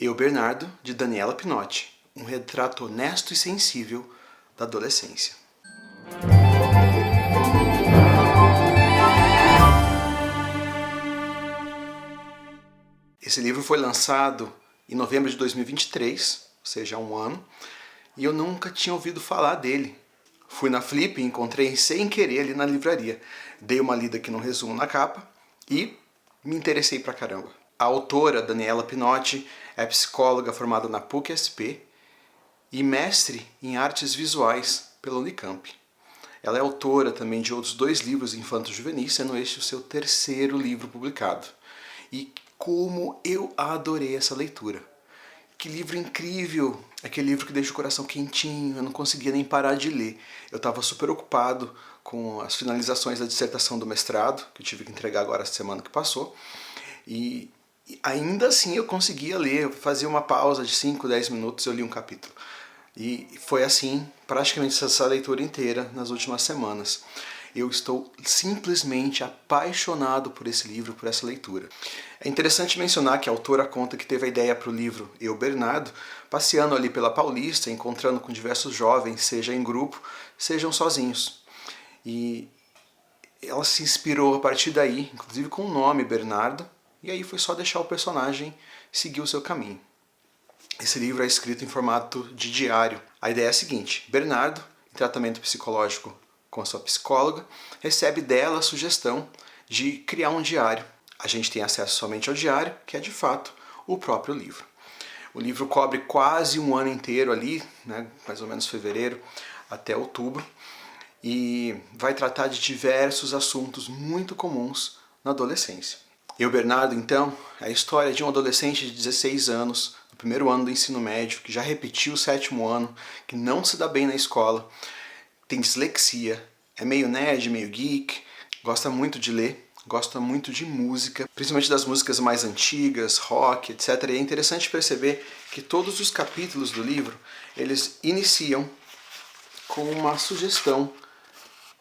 Eu, Bernardo, de Daniela Pinotti, um retrato honesto e sensível da adolescência. Esse livro foi lançado em novembro de 2023, ou seja, há um ano, e eu nunca tinha ouvido falar dele. Fui na Flip e encontrei sem querer ali na livraria. Dei uma lida aqui no resumo na capa e me interessei pra caramba. A autora, Daniela Pinotti, é psicóloga formada na PUC-SP e mestre em artes visuais pela Unicamp. Ela é autora também de outros 2 livros infanto-juvenis, sendo este o seu 3º livro publicado. E como eu adorei essa leitura. Que livro incrível! Aquele livro que deixa o coração quentinho, eu não conseguia nem parar de ler. Eu estava super ocupado com as finalizações da dissertação do mestrado, que eu tive que entregar agora essa semana que passou. E ainda assim eu conseguia ler, eu fazia uma pausa de 5, 10 minutos, eu li um capítulo. E foi assim praticamente essa leitura inteira nas últimas semanas. Eu estou simplesmente apaixonado por esse livro, por essa leitura. É interessante mencionar que a autora conta que teve a ideia para o livro Eu, Bernardo, passeando ali pela Paulista, encontrando com diversos jovens, seja em grupo, sejam sozinhos. E ela se inspirou a partir daí, inclusive com o nome Bernardo, e aí foi só deixar o personagem seguir o seu caminho. Esse livro é escrito em formato de diário. A ideia é a seguinte: Bernardo, em tratamento psicológico com a sua psicóloga, recebe dela a sugestão de criar um diário. A gente tem acesso somente ao diário, que é de fato o próprio livro. O livro cobre quase um ano inteiro ali, né, mais ou menos fevereiro até outubro, e vai tratar de diversos assuntos muito comuns na adolescência. Eu, Bernardo, então, é a história de um adolescente de 16 anos, no primeiro ano do ensino médio, que já repetiu o 7º ano, que não se dá bem na escola, tem dislexia, é meio nerd, meio geek, gosta muito de ler, gosta muito de música, principalmente das músicas mais antigas, rock, etc. E é interessante perceber que todos os capítulos do livro, eles iniciam com uma sugestão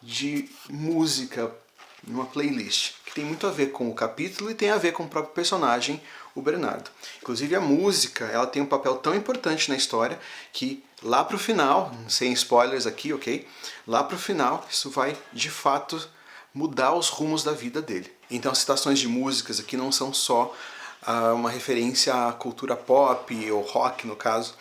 de música numa playlist, que tem muito a ver com o capítulo e tem a ver com o próprio personagem, o Bernardo. Inclusive a música, ela tem um papel tão importante na história que lá pro final, sem spoilers aqui, ok? Lá pro final, isso vai de fato mudar os rumos da vida dele. Então, citações de músicas aqui não são só uma referência à cultura pop ou rock, no caso,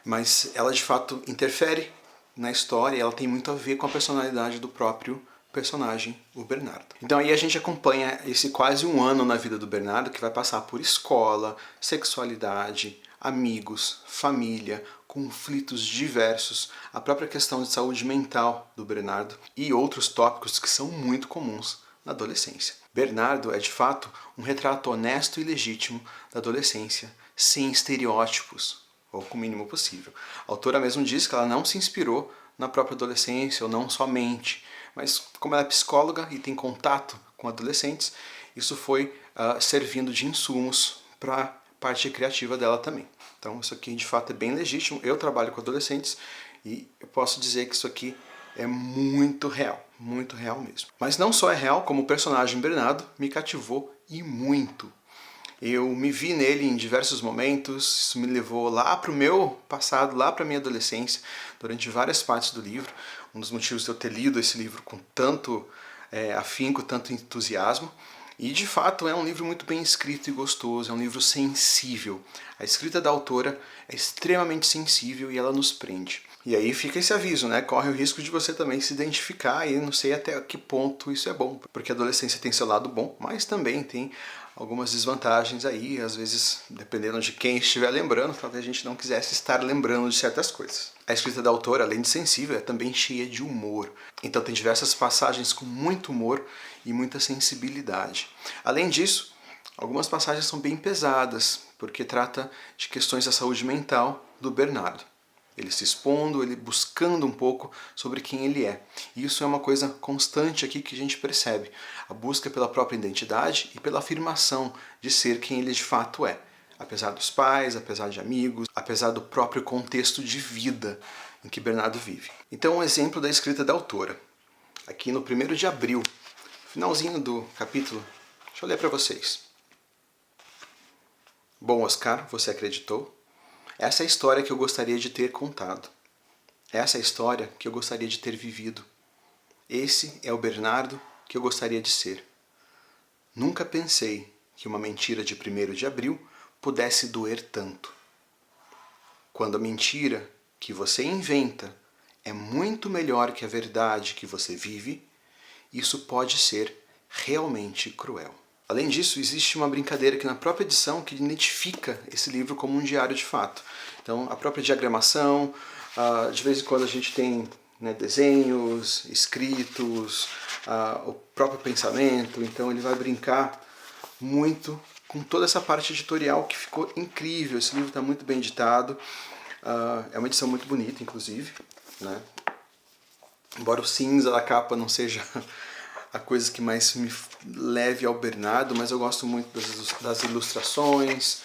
mas ela de fato interfere na história e ela tem muito a ver com a personalidade do próprio personagem, o Bernardo. Então aí a gente acompanha esse quase um ano na vida do Bernardo, que vai passar por escola, sexualidade, amigos, família, conflitos diversos, a própria questão de saúde mental do Bernardo e outros tópicos que são muito comuns na adolescência. Bernardo é de fato um retrato honesto e legítimo da adolescência, sem estereótipos, ou com o mínimo possível. A autora mesmo diz que ela não se inspirou na própria adolescência, ou não somente, mas como ela é psicóloga e tem contato com adolescentes, isso foi servindo de insumos para a parte criativa dela também. Então isso aqui de fato é bem legítimo. Eu trabalho com adolescentes e eu posso dizer que isso aqui é muito real mesmo. Mas não só é real, como o personagem Bernardo me cativou e muito. Eu me vi nele em diversos momentos, isso me levou lá para o meu passado, lá para a minha adolescência, durante várias partes do livro. Um dos motivos de eu ter lido esse livro com tanto afinco, tanto entusiasmo. E de fato é um livro muito bem escrito e gostoso, é um livro sensível. A escrita da autora é extremamente sensível e ela nos prende. E aí fica esse aviso, né? Corre o risco de você também se identificar e não sei até que ponto isso é bom. Porque a adolescência tem seu lado bom, mas também tem algumas desvantagens aí, às vezes, dependendo de quem estiver lembrando, talvez a gente não quisesse estar lembrando de certas coisas. A escrita da autora, além de sensível, é também cheia de humor. Então tem diversas passagens com muito humor e muita sensibilidade. Além disso, algumas passagens são bem pesadas, porque trata de questões da saúde mental do Bernardo. Ele se expondo, ele buscando um pouco sobre quem ele é. E isso é uma coisa constante aqui que a gente percebe. A busca pela própria identidade e pela afirmação de ser quem ele de fato é. Apesar dos pais, apesar de amigos, apesar do próprio contexto de vida em que Bernardo vive. Então um exemplo da escrita da autora. Aqui no 1º de abril, finalzinho do capítulo, deixa eu ler para vocês. Bom, Oscar, você acreditou? Essa é a história que eu gostaria de ter contado. Essa é a história que eu gostaria de ter vivido. Esse é o Bernardo que eu gostaria de ser. Nunca pensei que uma mentira de 1º de abril pudesse doer tanto. Quando a mentira que você inventa é muito melhor que a verdade que você vive, isso pode ser realmente cruel. Além disso, existe uma brincadeira aqui na própria edição que identifica esse livro como um diário de fato. Então, a própria diagramação, de vez em quando a gente tem, né, desenhos, escritos, o próprio pensamento. Então, ele vai brincar muito com toda essa parte editorial que ficou incrível. Esse livro está muito bem editado. É uma edição muito bonita, inclusive, né? Embora o cinza da capa não seja a coisa que mais me leve ao Bernardo, mas eu gosto muito das ilustrações,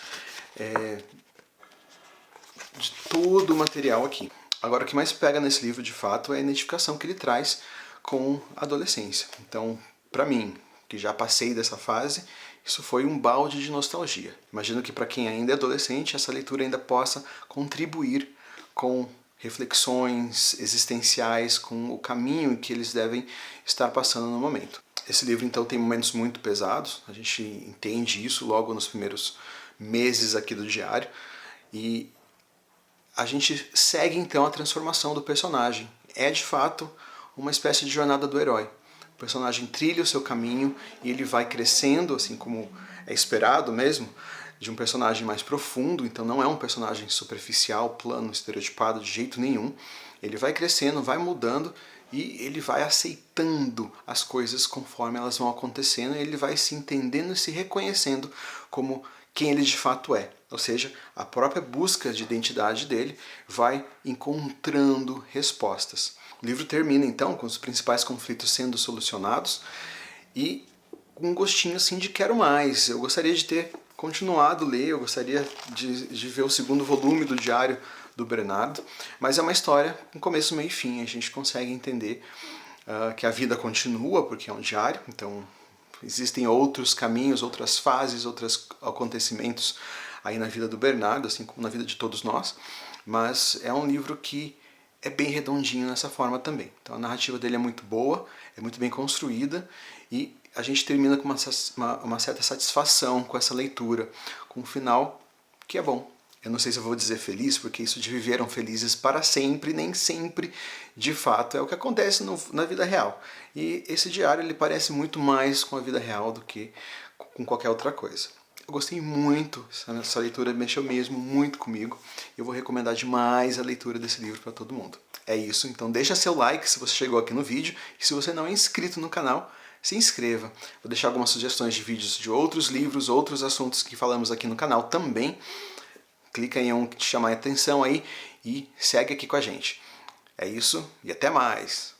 de todo o material aqui. Agora, o que mais pega nesse livro, de fato, é a identificação que ele traz com a adolescência. Então, para mim, que já passei dessa fase, isso foi um balde de nostalgia. Imagino que para quem ainda é adolescente, essa leitura ainda possa contribuir com reflexões existenciais, com o caminho que eles devem estar passando no momento. Esse livro, então, tem momentos muito pesados, a gente entende isso logo nos primeiros meses aqui do diário, e a gente segue, então, a transformação do personagem. É, de fato, uma espécie de jornada do herói. O personagem trilha o seu caminho e ele vai crescendo, assim como é esperado mesmo, de um personagem mais profundo. Então não é um personagem superficial, plano, estereotipado de jeito nenhum. Ele vai crescendo, vai mudando e ele vai aceitando as coisas conforme elas vão acontecendo, e ele vai se entendendo e se reconhecendo como quem ele de fato é. Ou seja, a própria busca de identidade dele vai encontrando respostas. O livro termina então com os principais conflitos sendo solucionados e com um gostinho assim de quero mais. Eu gostaria de ter continuado a ler, eu gostaria de ver o 2º volume do Diário do Bernardo, mas é uma história com começo, meio e fim. A gente consegue entender que a vida continua, porque é um diário, então existem outros caminhos, outras fases, outros acontecimentos aí na vida do Bernardo, assim como na vida de todos nós, mas é um livro que é bem redondinho nessa forma também. Então a narrativa dele é muito boa, é muito bem construída e a gente termina com uma certa satisfação com essa leitura, com um final que é bom. Eu não sei se eu vou dizer feliz, porque isso de viveram felizes para sempre, nem sempre, de fato, é o que acontece na vida real. E esse diário ele parece muito mais com a vida real do que com qualquer outra coisa. Eu gostei muito, essa leitura mexeu mesmo muito comigo. Eu vou recomendar demais a leitura desse livro para todo mundo. É isso, então deixa seu like se você chegou aqui no vídeo, e se você não é inscrito no canal, se inscreva. Vou deixar algumas sugestões de vídeos de outros livros, outros assuntos que falamos aqui no canal também. Clica em um que te chamar a atenção aí e segue aqui com a gente. É isso e até mais!